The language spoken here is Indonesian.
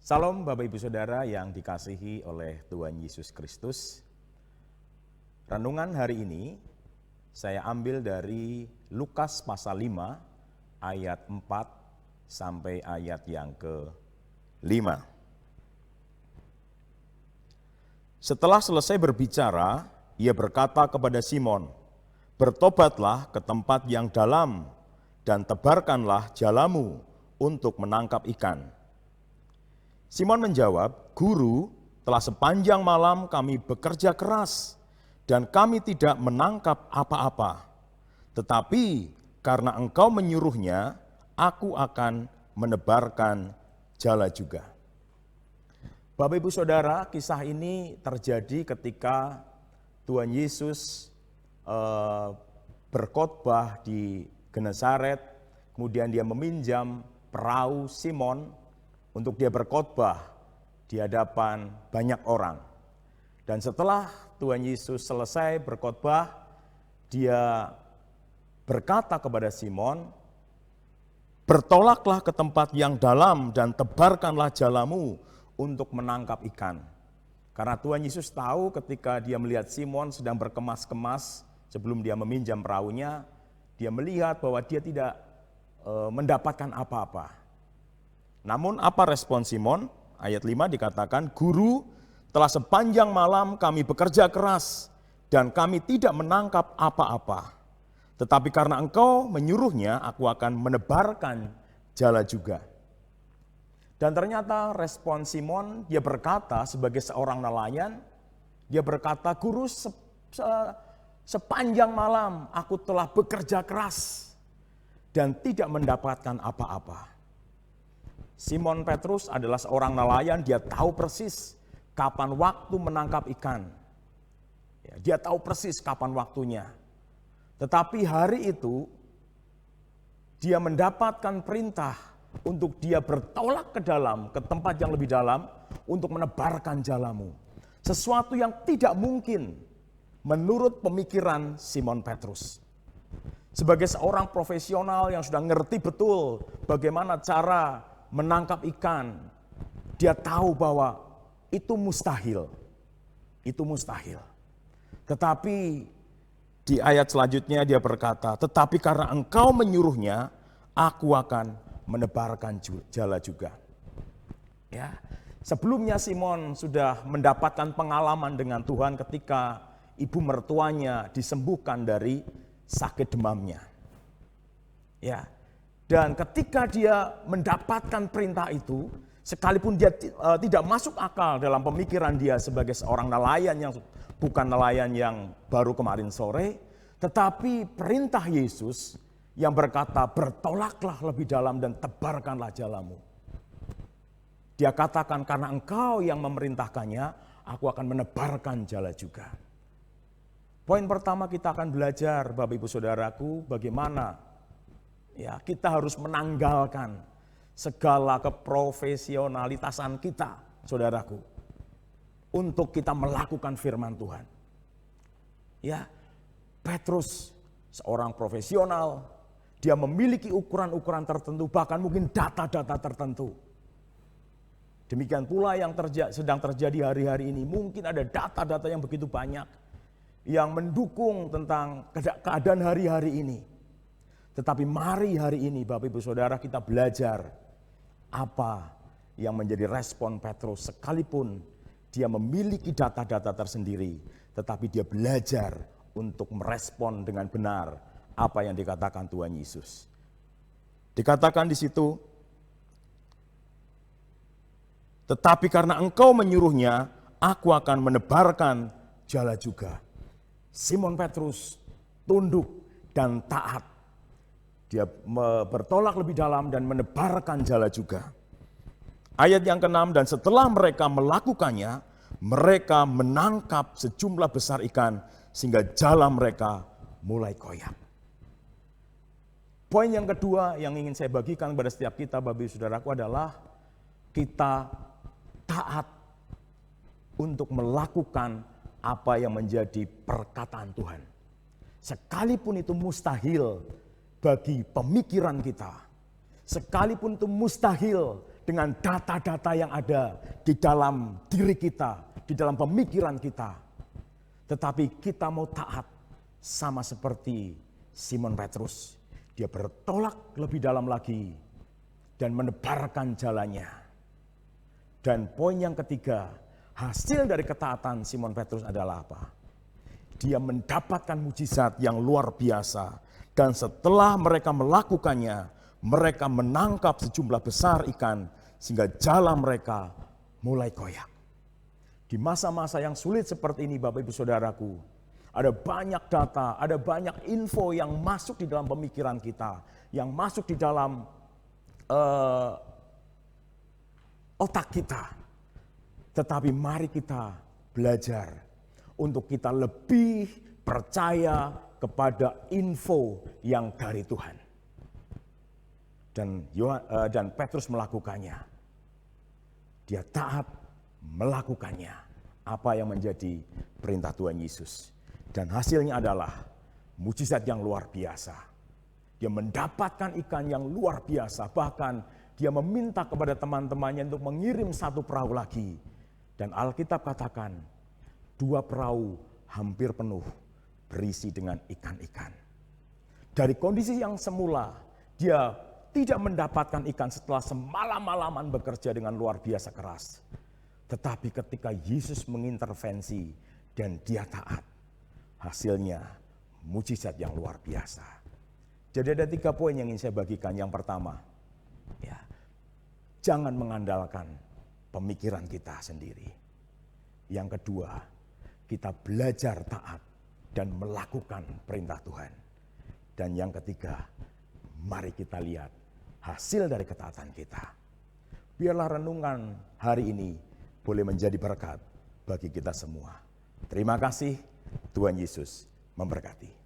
Salam Bapak Ibu Saudara yang dikasihi oleh Tuhan Yesus Kristus. Renungan hari ini saya ambil dari Lukas pasal 5 ayat 4 sampai ayat yang ke-5. Setelah selesai berbicara, ia berkata kepada Simon, "Bertobatlah ke tempat yang dalam dan tebarkanlah jalamu untuk menangkap ikan." Simon menjawab, "Guru, telah sepanjang malam kami bekerja keras dan kami tidak menangkap apa-apa. Tetapi karena engkau menyuruhnya, aku akan menebarkan jala juga." Bapak Ibu Saudara, kisah ini terjadi ketika Tuhan Yesus berkhotbah di Genesaret, kemudian dia meminjam perahu Simon untuk dia berkhotbah di hadapan banyak orang. Dan setelah Tuhan Yesus selesai berkhotbah, dia berkata kepada Simon, "Bertolaklah ke tempat yang dalam dan tebarkanlah jalamu untuk menangkap ikan." Karena Tuhan Yesus tahu ketika dia melihat Simon sedang berkemas-kemas sebelum dia meminjam perahunya, dia melihat bahwa dia tidak mendapatkan apa-apa. Namun apa respon Simon? Ayat 5 dikatakan, "Guru, telah sepanjang malam kami bekerja keras dan kami tidak menangkap apa-apa. Tetapi karena engkau menyuruhnya, aku akan menebarkan jala juga." Dan ternyata respon Simon, dia berkata sebagai seorang nelayan, dia berkata, "Guru, sepanjang malam aku telah bekerja keras dan tidak mendapatkan apa-apa." Simon Petrus adalah seorang nelayan, dia tahu persis kapan waktu menangkap ikan. Dia tahu persis kapan waktunya. Tetapi hari itu dia mendapatkan perintah untuk dia bertolak ke dalam, ke tempat yang lebih dalam untuk menebarkan jalamu. Sesuatu yang tidak mungkin menurut pemikiran Simon Petrus. Sebagai seorang profesional yang sudah ngerti betul bagaimana cara menangkap ikan, dia tahu bahwa itu mustahil. Itu mustahil. Tetapi di ayat selanjutnya dia berkata, "Tetapi karena engkau menyuruhnya, aku akan menebarkan jala juga." Ya. Sebelumnya Simon sudah mendapatkan pengalaman dengan Tuhan ketika ibu mertuanya disembuhkan dari sakit demamnya. Ya. Dan ketika dia mendapatkan perintah itu, sekalipun dia tidak masuk akal dalam pemikiran dia sebagai seorang nelayan yang bukan nelayan yang baru kemarin sore, tetapi perintah Yesus yang berkata, "Bertolaklah lebih dalam dan tebarkanlah jalamu." Dia katakan, "Karena engkau yang memerintahkannya, aku akan menebarkan jala juga." Poin pertama kita akan belajar, Bapak Ibu Saudaraku, bagaimana kita harus menanggalkan segala keprofesionalitasan kita, saudaraku, untuk kita melakukan firman Tuhan. Ya, Petrus seorang profesional, dia memiliki ukuran-ukuran tertentu, bahkan mungkin data-data tertentu. Demikian pula yang sedang terjadi hari-hari ini, mungkin ada data-data yang begitu banyak yang mendukung tentang keadaan hari-hari ini. Tetapi mari hari ini Bapak Ibu Saudara kita belajar apa yang menjadi respon Petrus, sekalipun dia memiliki data-data tersendiri, tetapi dia belajar untuk merespon dengan benar apa yang dikatakan Tuhan Yesus. Dikatakan di situ, "Tetapi karena engkau menyuruhnya, aku akan menebarkan jala juga." Simon Petrus tunduk dan taat. Dia bertolak lebih dalam dan menebarkan jala juga. Ayat yang ke-6, "Dan setelah mereka melakukannya, mereka menangkap sejumlah besar ikan sehingga jala mereka mulai koyak." Poin yang kedua yang ingin saya bagikan kepada setiap kita, Bapak Ibu Saudaraku, adalah kita taat untuk melakukan apa yang menjadi perkataan Tuhan. Sekalipun itu mustahil bagi pemikiran kita, sekalipun itu mustahil dengan data-data yang ada di dalam diri kita, di dalam pemikiran kita. Tetapi kita mau taat sama seperti Simon Petrus. Dia bertolak lebih dalam lagi dan menebarkan jalannya. Dan poin yang ketiga, hasil dari ketaatan Simon Petrus adalah apa? Dia mendapatkan mujizat yang luar biasa. Dan setelah mereka melakukannya, mereka menangkap sejumlah besar ikan sehingga jala mereka mulai koyak. Di masa-masa yang sulit seperti ini Bapak Ibu Saudaraku, ada banyak data, ada banyak info yang masuk di dalam pemikiran kita, yang masuk di dalam otak kita. Tetapi mari kita belajar untuk kita lebih percaya kepada info yang dari Tuhan. Dan Petrus melakukannya. Dia taat melakukannya. Apa yang menjadi perintah Tuhan Yesus. Dan hasilnya adalah mujizat yang luar biasa. Dia mendapatkan ikan yang luar biasa. Bahkan dia meminta kepada teman-temannya untuk mengirim satu perahu lagi. Dan Alkitab katakan 2 perahu hampir penuh berisi dengan ikan-ikan. Dari kondisi yang semula dia tidak mendapatkan ikan setelah semalam-malaman bekerja dengan luar biasa keras. Tetapi ketika Yesus mengintervensi dan dia taat, hasilnya mujizat yang luar biasa. Jadi ada 3 poin yang ingin saya bagikan. Yang pertama, ya, jangan mengandalkan pemikiran kita sendiri. Yang kedua, kita belajar taat dan melakukan perintah Tuhan. Dan yang ketiga, mari kita lihat hasil dari ketaatan kita. Biarlah renungan hari ini boleh menjadi berkat bagi kita semua. Terima kasih, Tuhan Yesus memberkati.